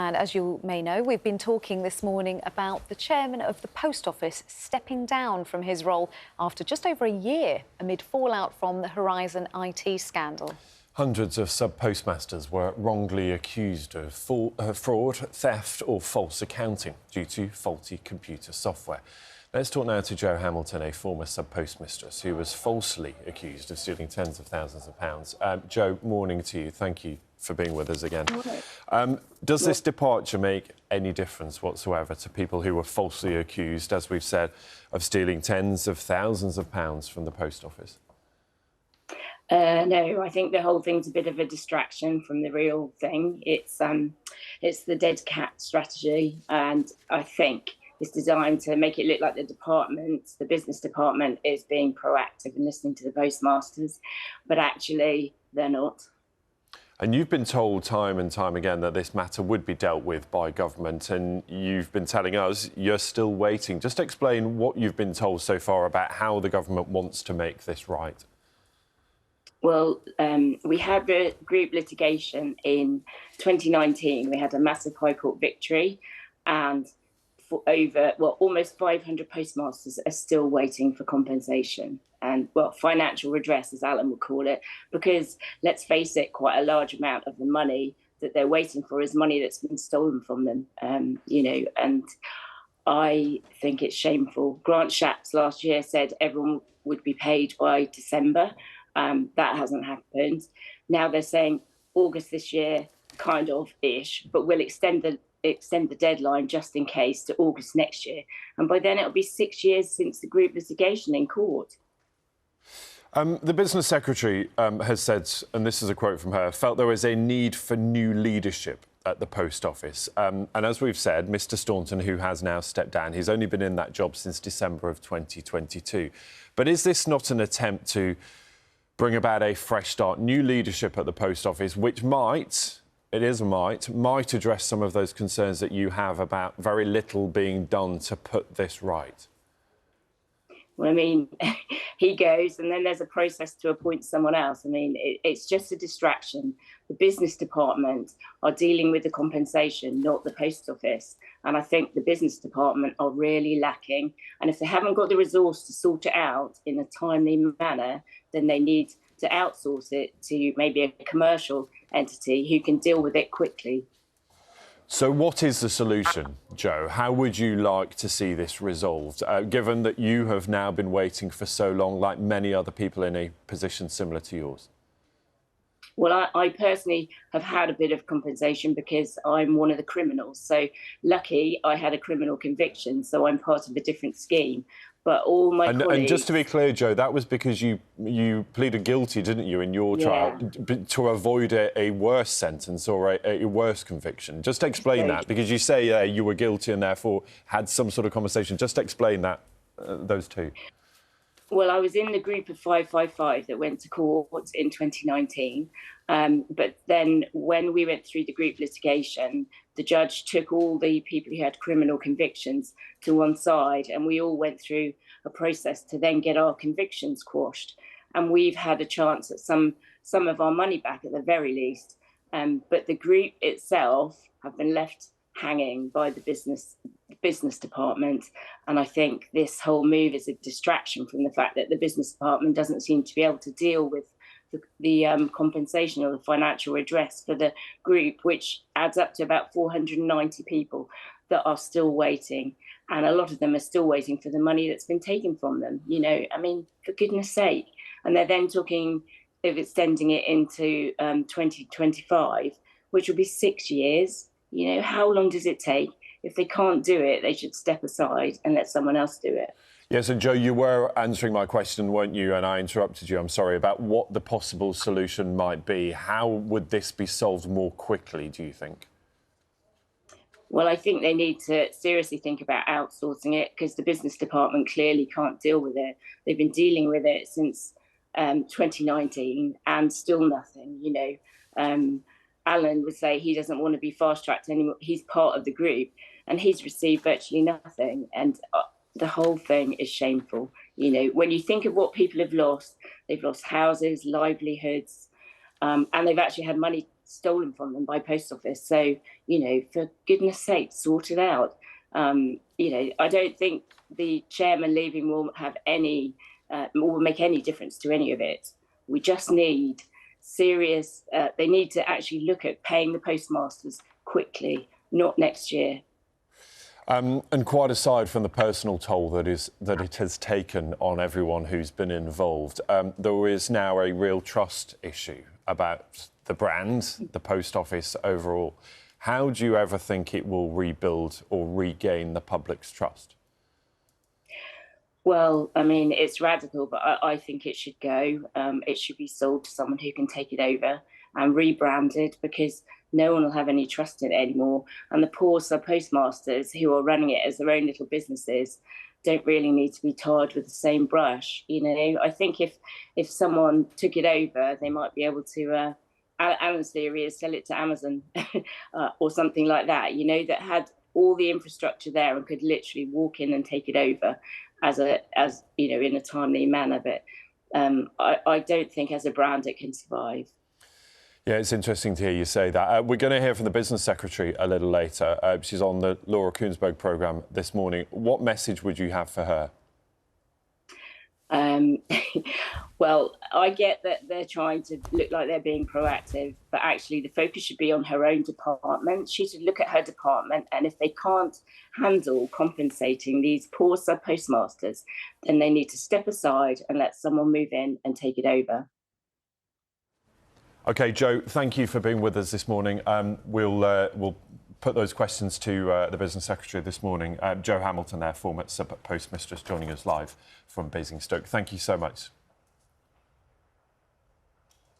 And as you may know, we've been talking this morning about the chairman of the Post Office stepping down from his role after just over a year amid fallout from the Horizon IT scandal. Hundreds of sub-postmasters were wrongly accused of fraud, theft or false accounting due to faulty computer software. Let's talk now to Jo Hamilton, a former sub-postmistress who was falsely accused of stealing tens of thousands of pounds. Jo, morning to you. Thank you for being with us again. Does this departure make any difference whatsoever to people who were falsely accused, as we've said, of stealing tens of thousands of pounds from the Post Office? No, I think the whole thing's a bit of a distraction from the real thing. It's the dead cat strategy, and I think it's designed to make it look like the business department, is being proactive and listening to the postmasters, but actually they're not. And you've been told time and time again that this matter would be dealt with by government, and you've been telling us you're still waiting. Just explain what you've been told so far about how the government wants to make this right. Well, we had a group litigation in 2019. We had a massive High Court victory, and for almost 500 postmasters are still waiting for compensation and, financial redress, as Alan would call it, because, let's face it, quite a large amount of the money that they're waiting for is money that's been stolen from them, and I think it's shameful. Grant Shapps last year said everyone would be paid by December. That hasn't happened. Now they're saying August this year, kind of-ish, but we'll extend the deadline just in case to August next year. And by then it'll be 6 years since the group litigation in court. The business secretary has said, and this is a quote from her, felt there was a need for new leadership at the Post Office. And as we've said, Mr Staunton, who has now stepped down, he's only been in that job since December of 2022. But is this not an attempt to bring about a fresh start, new leadership at the Post Office, which might address some of those concerns that you have about very little being done to put this right? Well, I mean, he goes and then there's a process to appoint someone else. I mean, it's just a distraction. The business department are dealing with the compensation, not the Post Office. And I think the business department are really lacking. And if they haven't got the resource to sort it out in a timely manner, then they need to outsource it to maybe a commercial entity who can deal with it quickly. So what is the solution, Jo? How would you like to see this resolved, given that you have now been waiting for so long, like many other people in a position similar to yours? Well, I personally have had a bit of compensation because I'm one of the criminals. So lucky I had a criminal conviction, so I'm part of a different scheme. But all my colleagues... And just to be clear, Jo, that was because you pleaded guilty, didn't you, in your trial, to avoid a worse sentence or a worse conviction. Just explain that, because you say you were guilty and therefore had some sort of compensation. Just explain that, those two. Well, I was in the group of 555 that went to court in 2019. But then when we went through the group litigation, the judge took all the people who had criminal convictions to one side, and we all went through a process to then get our convictions quashed. And we've had a chance at some of our money back at the very least. But the group itself have been left hanging by the business department, and I think this whole move is a distraction from the fact that the business department doesn't seem to be able to deal with the compensation or the financial redress for the group, which adds up to about 490 people that are still waiting, and a lot of them are still waiting for the money that's been taken from them. I mean, for goodness sake. And they're then talking of extending it into 2025, which will be 6 years. How long does it take? If they can't do it, they should step aside and let someone else do it. Yes, and Jo, you were answering my question, weren't you? And I interrupted you, I'm sorry, about what the possible solution might be. How would this be solved more quickly, do you think? Well, I think they need to seriously think about outsourcing it, because the business department clearly can't deal with it. They've been dealing with it since 2019 and still nothing, Alan would say he doesn't want to be fast-tracked anymore. He's part of the group and he's received virtually nothing. And the whole thing is shameful. When you think of what people have lost, they've lost houses, livelihoods, and they've actually had money stolen from them by post office. So, you know, for goodness sake, sort it out. You know, I don't think the chairman leaving will have any, will make any difference to any of it. We just need serious, they need to actually look at paying the postmasters quickly, not next year. And quite aside from the personal toll that it has taken on everyone who's been involved, there is now a real trust issue about the brand, the post office overall. How do you ever think it will rebuild or regain the public's trust? Well, I mean, it's radical, but I think it should go. It should be sold to someone who can take it over and rebranded, because no one will have any trust in it anymore. And the poor sub-postmasters who are running it as their own little businesses don't really need to be tarred with the same brush. You know, I think if someone took it over, they might be able to, Alan's theory is sell it to Amazon or something like that, you know, that had all the infrastructure there and could literally walk in and take it over as you know, in a timely manner. But I don't think as a brand it can survive. Yeah, it's interesting to hear you say that. We're going to hear from the business secretary a little later. She's on the Laura Kuenssberg programme this morning. What message would you have for her? Well, I get that they're trying to look like they're being proactive, but actually the focus should be on her own department. She should look at her department, and if they can't handle compensating these poor sub-postmasters, then they need to step aside and let someone move in and take it over. OK, Jo, thank you for being with us this morning. We'll put those questions to the business secretary this morning. Jo Hamilton there, former sub-post mistress, joining us live from Basingstoke. Thank you so much.